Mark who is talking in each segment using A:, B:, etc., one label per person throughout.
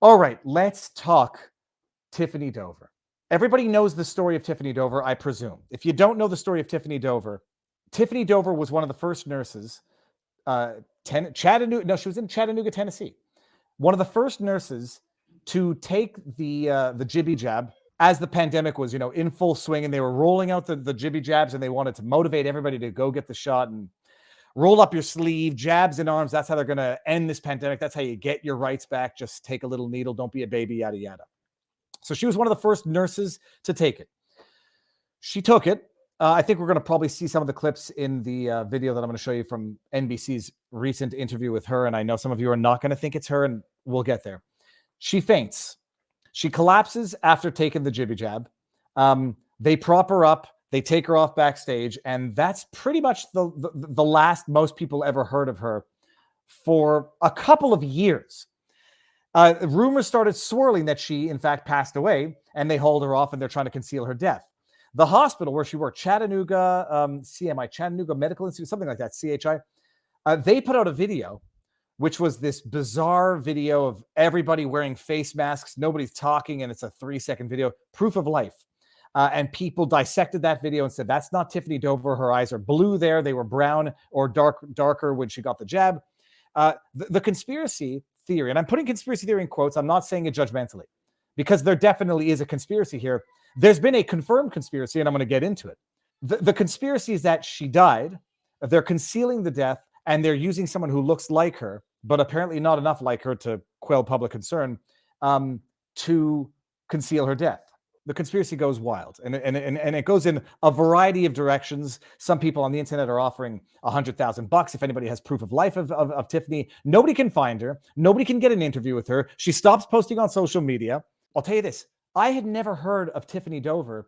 A: All right, let's talk Tiffany Dover. Everybody knows the story of Tiffany Dover, I presume. If you don't know the story of Tiffany Dover was one of the first nurses. Chattanooga. No, she was in Chattanooga, Tennessee. One of the first nurses to take the jibby jab as the pandemic was, in full swing, and they were rolling out the jibby jabs, and they wanted to motivate everybody to go get the shot and roll up your sleeve, jabs in arms. That's how they're going to end this pandemic. That's how you get your rights back. Just take a little needle. Don't be a baby, yada, yada. So she was one of the first nurses to take it. She took it. I think we're going to probably see some of the clips in the video that I'm going to show you from NBC's recent interview with her. And I know some of you are not going to think it's her, and we'll get there. She faints. She collapses after taking the jibby jab. They prop her up. They take her off backstage. And that's pretty much the last most people ever heard of her for a couple of years. Rumors started swirling that she, in fact, passed away, and they hauled her off, and they're trying to conceal her death. The hospital where she worked, Chattanooga, CMI, Chattanooga Medical Institute, something like that, CHI, they put out a video, which was this bizarre video of everybody wearing face masks. Nobody's talking, and it's a 3-second video, proof of life. And people dissected that video and said, that's not Tiffany Dover. Her eyes are blue there. They were brown or darker when she got the jab. The conspiracy theory, and I'm putting conspiracy theory in quotes, I'm not saying it judgmentally, because there definitely is a conspiracy here. There's been a confirmed conspiracy, and I'm going to get into it. The conspiracy is that she died, they're concealing the death, and they're using someone who looks like her, but apparently not enough like her to quell public concern, to conceal her death. The conspiracy goes wild, and it goes in a variety of directions. Some people on the internet are offering $100,000 if anybody has proof of life of Tiffany. Nobody can find her. Nobody can get an interview with her. She stops posting on social media. I'll tell you this. I had never heard of Tiffany Dover.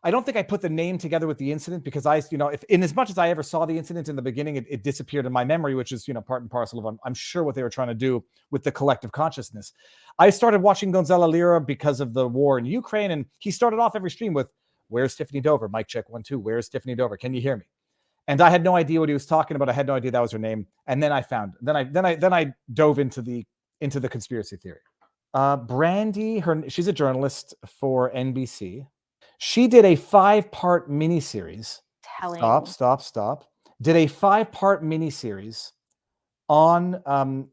A: I don't think I put the name together with the incident, because if in as much as I ever saw the incident in the beginning, it disappeared in my memory, which is, part and parcel of, I'm sure, what they were trying to do with the collective consciousness. I started watching Gonzalo Lira because of the war in Ukraine, and he started off every stream with, "Where's Tiffany Dover? Mic check 1 2. Where's Tiffany Dover? Can you hear me?" And I had no idea what he was talking about. I had no idea that was her name. And then I found, then I dove into the conspiracy theory. Brandy, she's a journalist for NBC. She did a 5-part miniseries. Stop. Did a 5-part miniseries on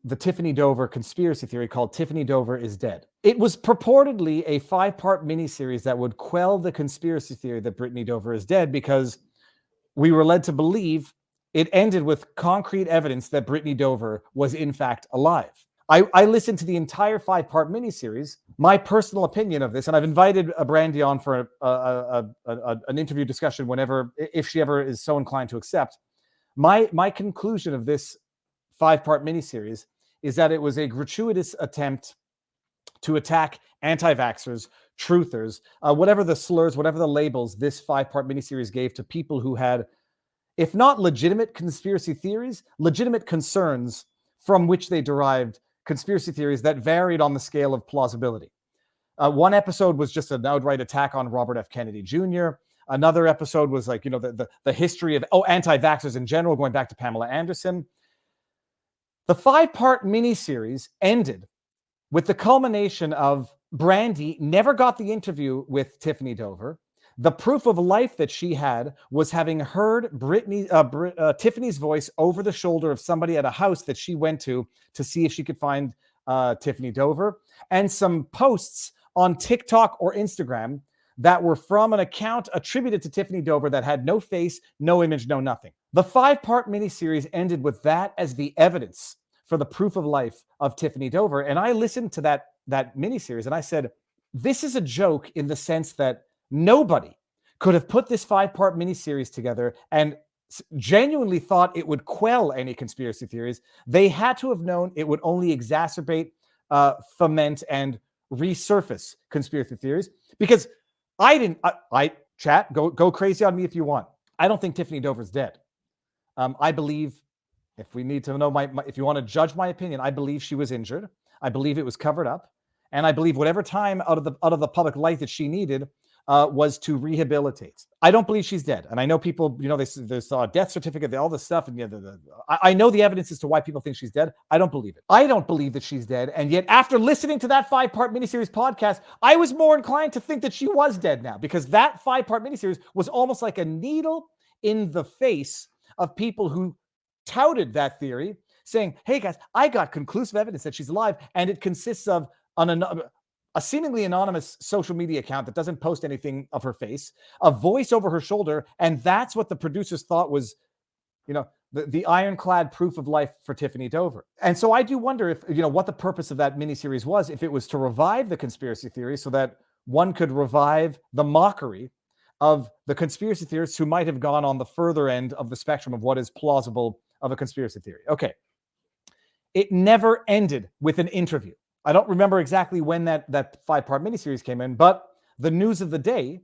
A: the Tiffany Dover conspiracy theory called Tiffany Dover is Dead. It was purportedly a 5-part miniseries that would quell the conspiracy theory that Brittany Dover is dead, because we were led to believe it ended with concrete evidence that Brittany Dover was in fact alive. I listened to the entire 5-part miniseries. My personal opinion of this, and I've invited Brandy on for an interview discussion whenever, if she ever is so inclined to accept. My conclusion of this 5-part miniseries is that it was a gratuitous attempt to attack anti-vaxxers, truthers, whatever the slurs, whatever the labels this 5-part miniseries gave to people who had, if not legitimate conspiracy theories, legitimate concerns from which they derived conspiracy theories that varied on the scale of plausibility. One episode was just an outright attack on Robert F. Kennedy Jr. Another episode was like, the history of anti-vaxxers in general, going back to Pamela Anderson. The 5-part miniseries ended with the culmination of Brandy never got the interview with Tiffany Dover. The proof of life that she had was having heard Tiffany's voice over the shoulder of somebody at a house that she went to see if she could find Tiffany Dover, and some posts on TikTok or Instagram that were from an account attributed to Tiffany Dover that had no face, no image, no nothing. The 5-part miniseries ended with that as the evidence for the proof of life of Tiffany Dover. And I listened to that miniseries, and I said, this is a joke in the sense that nobody could have put this 5-part miniseries together and genuinely thought it would quell any conspiracy theories. They had to have known it would only exacerbate, foment, and resurface conspiracy theories. Because chat, go crazy on me if you want. I don't think Tiffany Dover's dead. I believe, if we need to know if you want to judge my opinion, I believe she was injured. I believe it was covered up. And I believe whatever time out of the public light that she needed was to rehabilitate. I don't believe she's dead. And I know people, they saw a death certificate, all this stuff. And I know the evidence as to why people think she's dead. I don't believe it. I don't believe that she's dead. And yet after listening to that 5-part miniseries podcast, I was more inclined to think that she was dead now, because that 5-part miniseries was almost like a needle in the face of people who touted that theory, saying, hey guys, I got conclusive evidence that she's alive. And it consists of a seemingly anonymous social media account that doesn't post anything of her face, a voice over her shoulder. And that's what the producers thought was, the ironclad proof of life for Tiffany Dover. And so I do wonder if, what the purpose of that miniseries was, if it was to revive the conspiracy theory so that one could revive the mockery of the conspiracy theorists who might have gone on the further end of the spectrum of what is plausible of a conspiracy theory. Okay. It never ended with an interview. I don't remember exactly when that 5-part miniseries came in, but the news of the day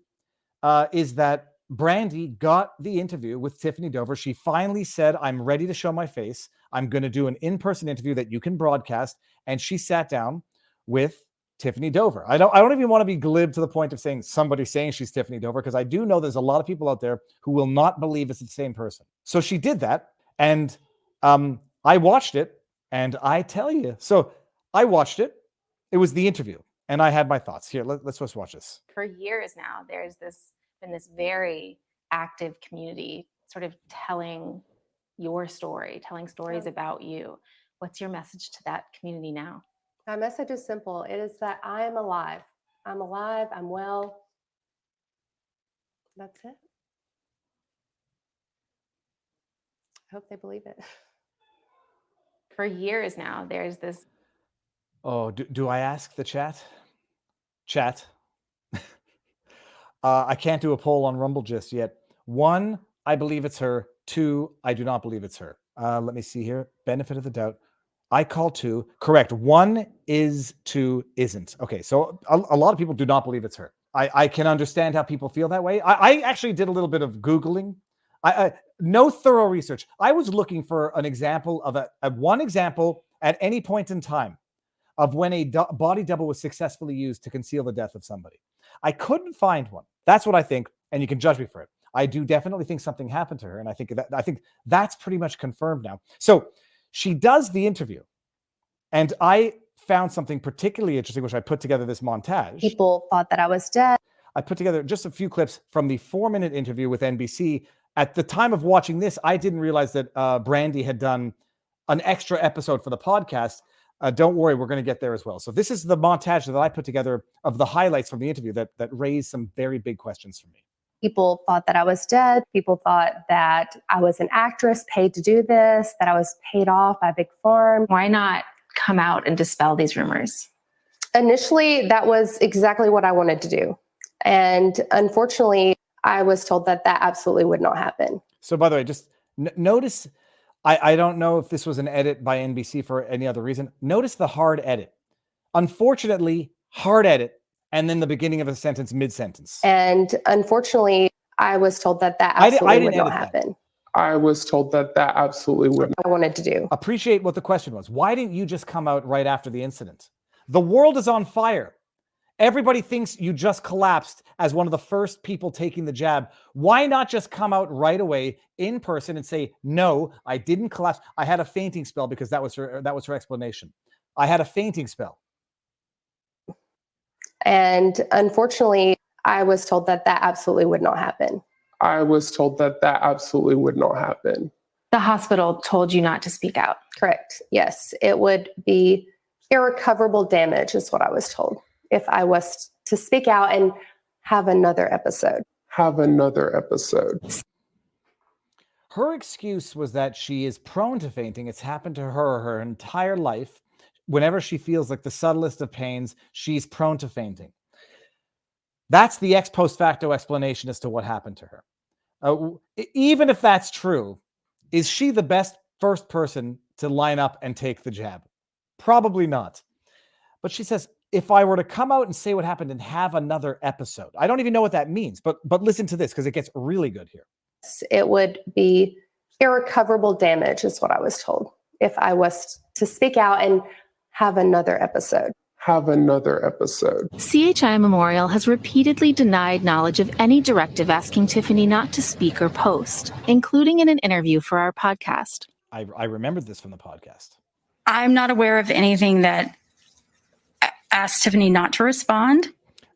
A: is that Brandy got the interview with Tiffany Dover. She finally said, I'm ready to show my face. I'm going to do an in-person interview that you can broadcast. And she sat down with Tiffany Dover. I don't even want to be glib to the point of saying somebody saying she's Tiffany Dover, because I do know there's a lot of people out there who will not believe it's the same person. So she did that. And I watched it, and I tell you, so I watched it. It was the interview, and I had my thoughts. Here, let's just watch this.
B: For years now, there's been this very active community sort of telling your story, telling stories about you. What's your message to that community now?
C: My message is simple. It is that I am alive. I'm alive. I'm well. That's it. I hope they believe it.
B: For years now, there's this.
A: Oh, do I ask the chat? Chat. I can't do a poll on Rumble just yet. 1, I believe it's her. 2, I do not believe it's her. Let me see here. Benefit of the doubt. I call 2. Correct. 1 is, 2 isn't. Okay, so a lot of people do not believe it's her. I can understand how people feel that way. I actually did a little bit of Googling. No thorough research. I was looking for an example of one example at any point in time of when a body double was successfully used to conceal the death of somebody. I couldn't find one. That's what I think, and you can judge me for it. I do definitely think something happened to her, and I think that's pretty much confirmed now. So she does the interview, and I found something particularly interesting, which I put together this montage.
C: People thought that I was dead.
A: I put together just a few clips from the 4-minute interview with NBC. At the time of watching this, I didn't realize that Brandy had done an extra episode for the podcast. Don't worry, we're going to get there as well. So this is the montage that I put together of the highlights from the interview that raised some very big questions for me.
C: People thought that I was dead. People thought that I was an actress paid to do this, that I was paid off by Big Farm.
B: Why not come out and dispel these rumors?
C: Initially, that was exactly what I wanted to do. And unfortunately, I was told that absolutely would not happen.
A: So by the way, just notice, I don't know if this was an edit by NBC for any other reason. Notice the hard edit. Unfortunately, hard edit, and then the beginning of a sentence mid-sentence.
C: And unfortunately, I was told that absolutely would not happen.
D: I was told that absolutely would.
C: I wanted to do.
A: Appreciate what the question was. Why didn't you just come out right after the incident? The world is on fire. Everybody thinks you just collapsed as one of the first people taking the jab. Why not just come out right away in person and say, no, I didn't collapse. I had a fainting spell, because that was her explanation. I had a fainting spell.
C: And unfortunately, I was told that absolutely would not happen.
D: I was told that absolutely would not happen.
B: The hospital told you not to speak out.
C: Correct. Yes. It would be irrecoverable damage is what I was told if I was to speak out and have another episode.
D: Have another episode.
A: Her excuse was that she is prone to fainting. It's happened to her entire life. Whenever she feels like the subtlest of pains, she's prone to fainting. That's the ex post facto explanation as to what happened to her. Even if that's true, is she the best first person to line up and take the jab? Probably not. But she says, if I were to come out and say what happened and have another episode, I don't even know what that means, but listen to this, because it gets really good here.
C: It would be irrecoverable damage is what I was told if I was to speak out and have another episode.
D: have another episode.
B: CHI Memorial has repeatedly denied knowledge of any directive asking Tiffany not to speak or post, including in an interview for our podcast.
A: I remembered this from the podcast.
E: I'm not aware of anything that asked Tiffany not to respond.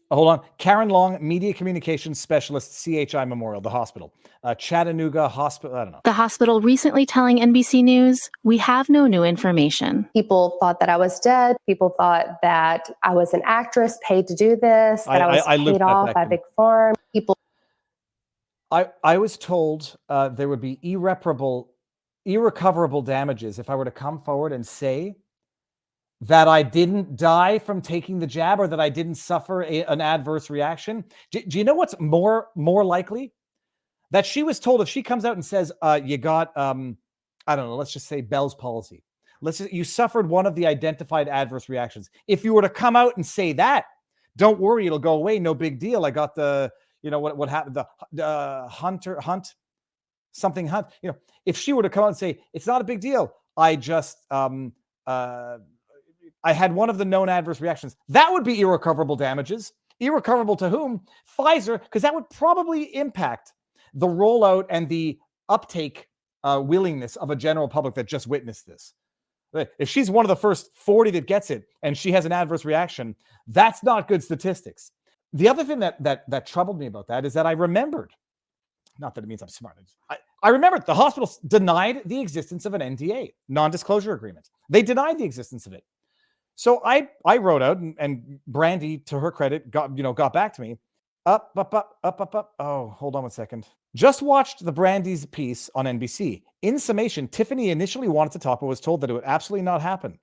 A: Hold on. Karen Long, Media Communications Specialist, CHI Memorial, the hospital. Chattanooga Hospital, I don't know.
B: The hospital recently telling NBC News, "We have no new information."
C: People thought that I was dead. People thought that I was an actress paid to do this, that I was
A: lived
C: paid
A: that
C: off
A: back
C: by
A: then.
C: Big Farm. People
A: I was told there would be irrecoverable damages if I were to come forward and say that I didn't die from taking the jab or that I didn't suffer an adverse reaction. Do you know what's more likely? That she was told if she comes out and says, you got, I don't know, let's just say Bell's palsy. You suffered one of the identified adverse reactions. If you were to come out and say that, don't worry, it'll go away. No big deal. I got what happened, the hunt. If she were to come out and say, it's not a big deal. I just, I had one of the known adverse reactions. That would be irrecoverable damages. Irrecoverable to whom? Pfizer, because that would probably impact the rollout and the uptake willingness of a general public that just witnessed this. If she's one of the first 40 that gets it and she has an adverse reaction, that's not good statistics. The other thing that troubled me about that is that I remembered, not that it means I'm smart, I remembered the hospital denied the existence of an NDA, non-disclosure agreement. They denied the existence of it. So I wrote out, and Brandy, to her credit, got back to me. Up. Oh, hold on one second. Just watched the Brandy's piece on NBC. In summation, Tiffany initially wanted to talk, but was told that it would absolutely not happen.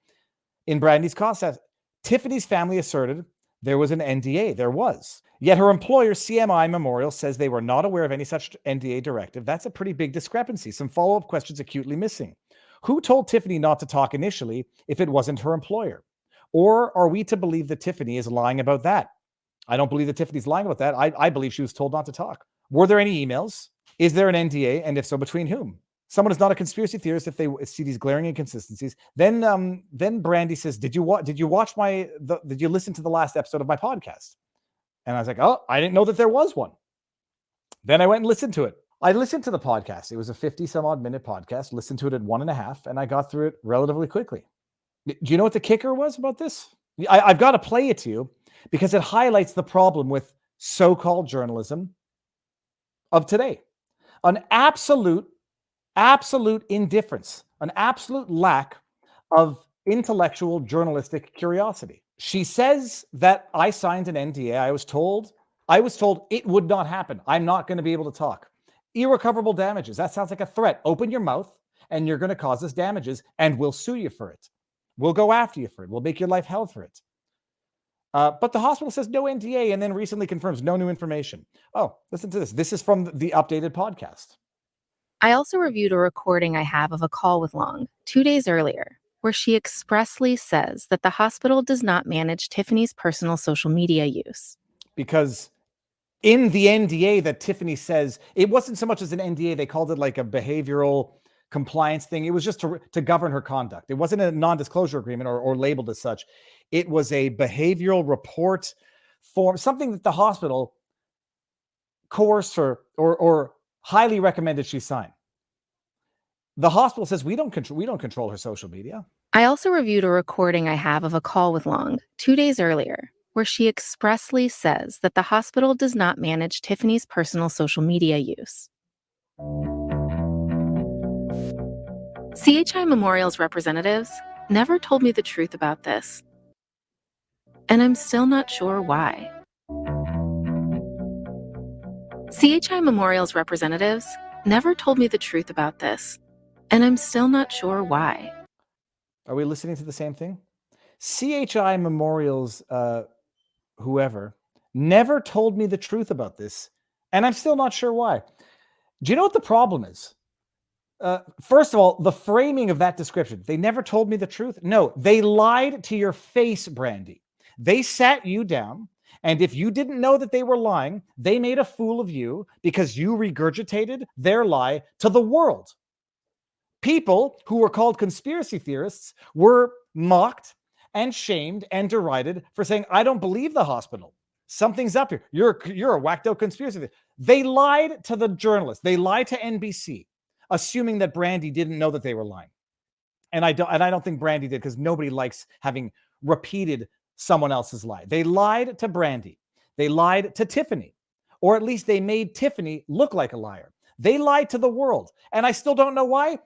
A: In Brandy's concept, Tiffany's family asserted there was an NDA. There was. Yet her employer, CMI Memorial, says they were not aware of any such NDA directive. That's a pretty big discrepancy. Some follow-up questions acutely missing. Who told Tiffany not to talk initially if it wasn't her employer? Or are we to believe that Tiffany is lying about that? I don't believe that Tiffany's lying about that. I believe she was told not to talk. Were there any emails? Is there an NDA? And if so, between whom? Someone is not a conspiracy theorist if they see these glaring inconsistencies. Then Brandy says, did you listen to the last episode of my podcast? And I was like, oh, I didn't know that there was one. Then I went and listened to it. I listened to the podcast. It was a 50 some odd minute podcast, listened to it at 1.5, and I got through it relatively quickly. Do you know what the kicker was about this? I've got to play it to you because it highlights the problem with so-called journalism of today. An absolute indifference, an absolute lack of intellectual journalistic curiosity. She says that I signed an NDA. I was told it would not happen. I'm not going to be able to talk. Irrecoverable damages. That sounds like a threat. Open your mouth and you're going to cause us damages and we'll sue you for it. We'll go after you for it. We'll make your life hell for it. But the hospital says no NDA and then recently confirms no new information. Oh, listen to this. This is from the updated podcast.
B: I also reviewed a recording I have of a call with Long 2 days earlier, where she expressly says that the hospital does not manage Tiffany's personal social media use.
A: Because in the NDA that Tiffany says, it wasn't so much as an NDA, they called it like a behavioral compliance thing. It was just to govern her conduct. It wasn't a non-disclosure agreement or labeled as such. It was a behavioral report form, something that the hospital coerced her or highly recommended she sign. The hospital says we don't control her social media.
B: I also reviewed a recording I have of a call with Long 2 days earlier, where she expressly says that the hospital does not manage Tiffany's personal social media use. CHI Memorial's representatives never told me the truth about this, and I'm still not sure why. CHI Memorial's representatives never told me the truth about this, and I'm still not sure why.
A: Are we listening to the same thing? CHI Memorial's whoever never told me the truth about this, and I'm still not sure why. Do you know what the problem is? First of all, the framing of that description. They never told me the truth. No, they lied to your face, Brandy. They sat you down, and if you didn't know that they were lying, they made a fool of you because you regurgitated their lie to the world. People who were called conspiracy theorists were mocked and shamed and derided for saying, I don't believe the hospital. Something's up here. You're a whacked out conspiracy theorist. They lied to the journalists. They lied to NBC, assuming that Brandy didn't know that they were lying. And I don't think Brandy did, because nobody likes having repeated someone else's lie. They lied to Brandy. They lied to Tiffany, or at least they made Tiffany look like a liar. They lied to the world. And I still don't know why.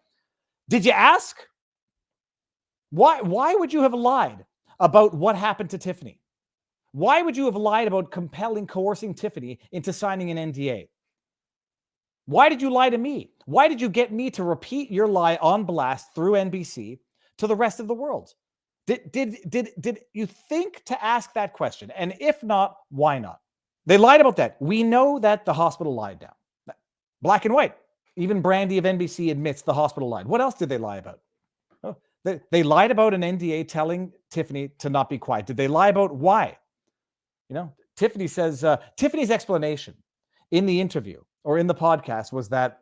A: Did you ask? Why would you have lied about what happened to Tiffany? Why would you have lied about coercing Tiffany into signing an NDA? Why did you lie to me? Why did you get me to repeat your lie on blast through NBC to the rest of the world? Did you think to ask that question? And if not, why not? They lied about that. We know that the hospital lied now. Black and white. Even Brandy of NBC admits the hospital lied. What else did they lie about? Oh, they lied about an NDA telling Tiffany to not be quiet. Did they lie about why? Tiffany says, Tiffany's explanation in the interview or in the podcast was that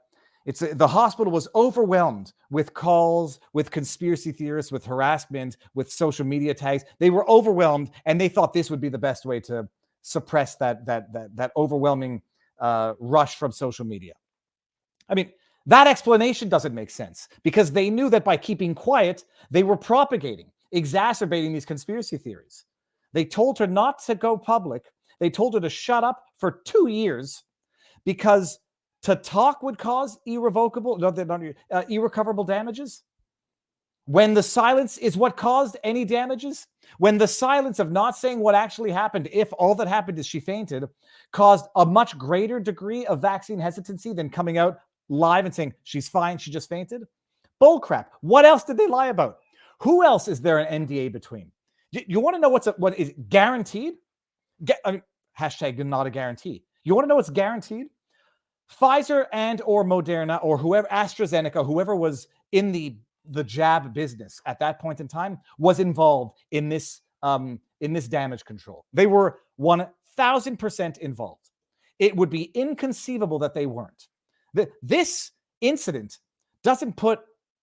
A: the hospital was overwhelmed with calls, with conspiracy theorists, with harassment, with social media tags. They were overwhelmed, and they thought this would be the best way to suppress that overwhelming rush from social media. I mean, that explanation doesn't make sense, because they knew that by keeping quiet, they were propagating, exacerbating these conspiracy theories. They told her not to go public. They told her to shut up for 2 years, because to talk would cause irrecoverable damages. When the silence is what caused any damages, when the silence of not saying what actually happened, if all that happened is she fainted, caused a much greater degree of vaccine hesitancy than coming out live and saying she's fine, she just fainted. Bullcrap. What else did they lie about? Who else is there an NDA between? You want to know what is guaranteed? Hashtag not a guarantee. You want to know what's guaranteed? Pfizer and or Moderna or whoever, AstraZeneca, whoever was in the jab business at that point in time, was involved in this damage control. They were 1,000% involved. It would be inconceivable that they weren't. This incident doesn't put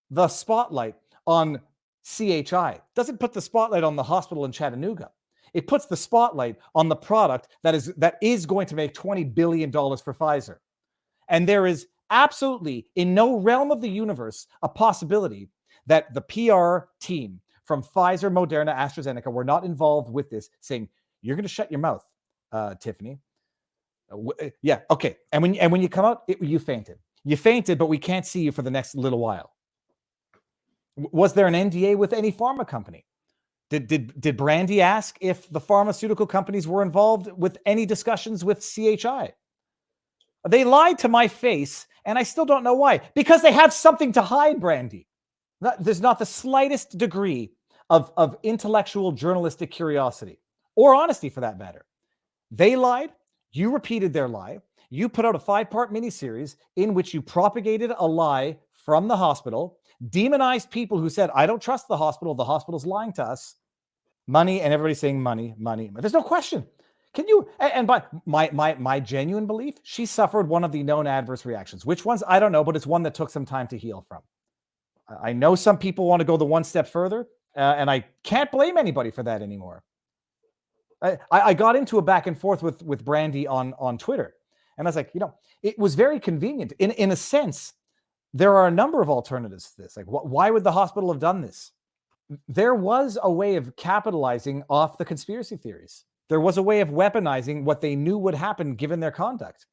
A: the spotlight on CHI, doesn't put the spotlight on the hospital in Chattanooga. It puts the spotlight on the product that is going to make $20 billion for Pfizer. And there is absolutely, in no realm of the universe, a possibility that the PR team from Pfizer, Moderna, AstraZeneca were not involved with this, saying, you're going to shut your mouth, Tiffany. Yeah, okay. And when you come out, you fainted. You fainted, but we can't see you for the next little while. Was there an NDA with any pharma company? Did Brandy ask if the pharmaceutical companies were involved with any discussions with CHI? They lied to my face, and I still don't know why. Because they have something to hide, Brandy. There's not the slightest degree of intellectual journalistic curiosity, or honesty for that matter. They lied. You repeated their lie. You put out a 5-part miniseries in which you propagated a lie from the hospital, demonized people who said, I don't trust the hospital's lying to us. Money, and everybody's saying money, money. There's no question. Can you, and by my genuine belief, she suffered one of the known adverse reactions. Which ones? I don't know, but it's one that took some time to heal from. I know some people want to go the one step further, and I can't blame anybody for that anymore. I got into a back and forth with Brandy on Twitter, and I was like, it was very convenient. In a sense, there are a number of alternatives to this. Like, why would the hospital have done this? There was a way of capitalizing off the conspiracy theories. There was a way of weaponizing what they knew would happen given their conduct.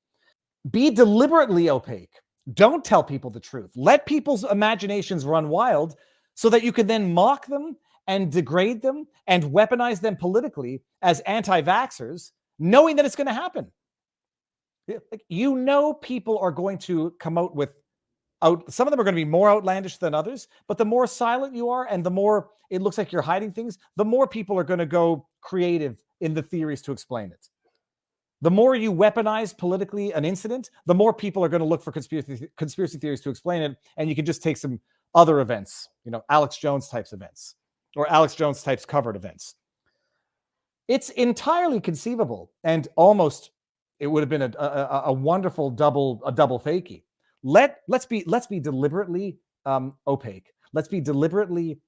A: Be deliberately opaque. Don't tell people the truth. Let people's imaginations run wild so that you can then mock them and degrade them and weaponize them politically as anti-vaxxers, knowing that it's going to happen. People are going to come out with some of them are going to be more outlandish than others, but the more silent you are and the more it looks like you're hiding things, the more people are going to go creative in the theories to explain it. The more you weaponize politically an incident, the more people are going to look for conspiracy theories to explain it, and you can just take some other events, Alex Jones types events, or Alex Jones types covered events. It's entirely conceivable, and almost it would have been a wonderful double fakie. Let's be deliberately opaque. Let's be deliberately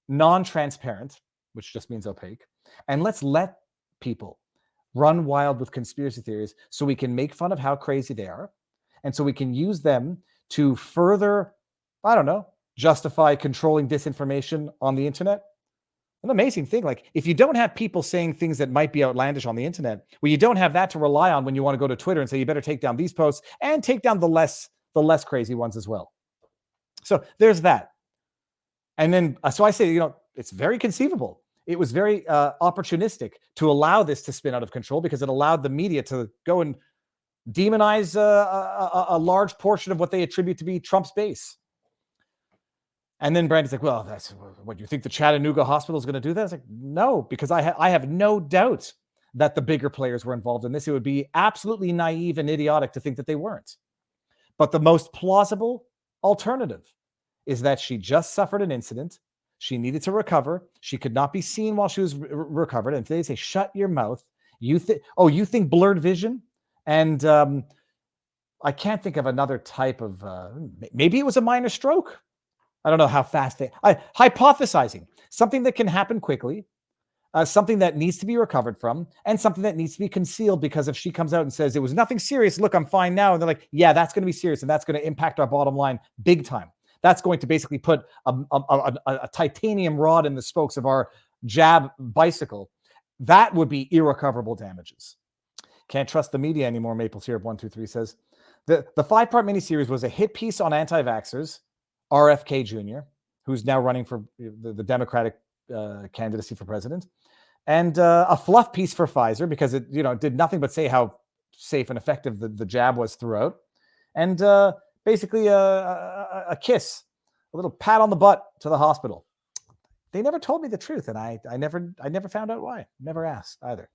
A: non-transparent, which just means opaque, and let's let people run wild with conspiracy theories so we can make fun of how crazy they are. And so we can use them to further, I don't know, justify controlling disinformation on the internet. An amazing thing. Like, if you don't have people saying things that might be outlandish on the internet, well, you don't have that to rely on when you want to go to Twitter and say, you better take down these posts and take down the less crazy ones as well. So there's that. And then, so I say, you know, it's very conceivable. It was very opportunistic to allow this to spin out of control, because it allowed the media to go and demonize a large portion of what they attribute to be Trump's base. And then Brandy's like, well, that's what you think the Chattanooga hospital is going to do that? I was like, no, because I have no doubt that the bigger players were involved in this. It would be absolutely naive and idiotic to think that they weren't. But the most plausible alternative is that she just suffered an incident. She needed to recover. She could not be seen while she was recovered. And they say, shut your mouth. You think blurred vision? And I can't think of another type of, maybe it was a minor stroke. I don't know how fast hypothesizing, something that can happen quickly, something that needs to be recovered from, and something that needs to be concealed, because if she comes out and says it was nothing serious, look, I'm fine now. And they're like, yeah, that's going to be serious. And that's going to impact our bottom line big time. That's going to basically put a titanium rod in the spokes of our jab bicycle. That would be irrecoverable damages. Can't trust the media anymore, Maple Syrup 123 says. The 5-part miniseries was a hit piece on anti-vaxxers, RFK Jr., who's now running for the Democratic candidacy for president, and a fluff piece for Pfizer, because it did nothing but say how safe and effective the jab was throughout, and basically a kiss, a little pat on the butt to the hospital. They never told me the truth, and I never found out why. Never asked either.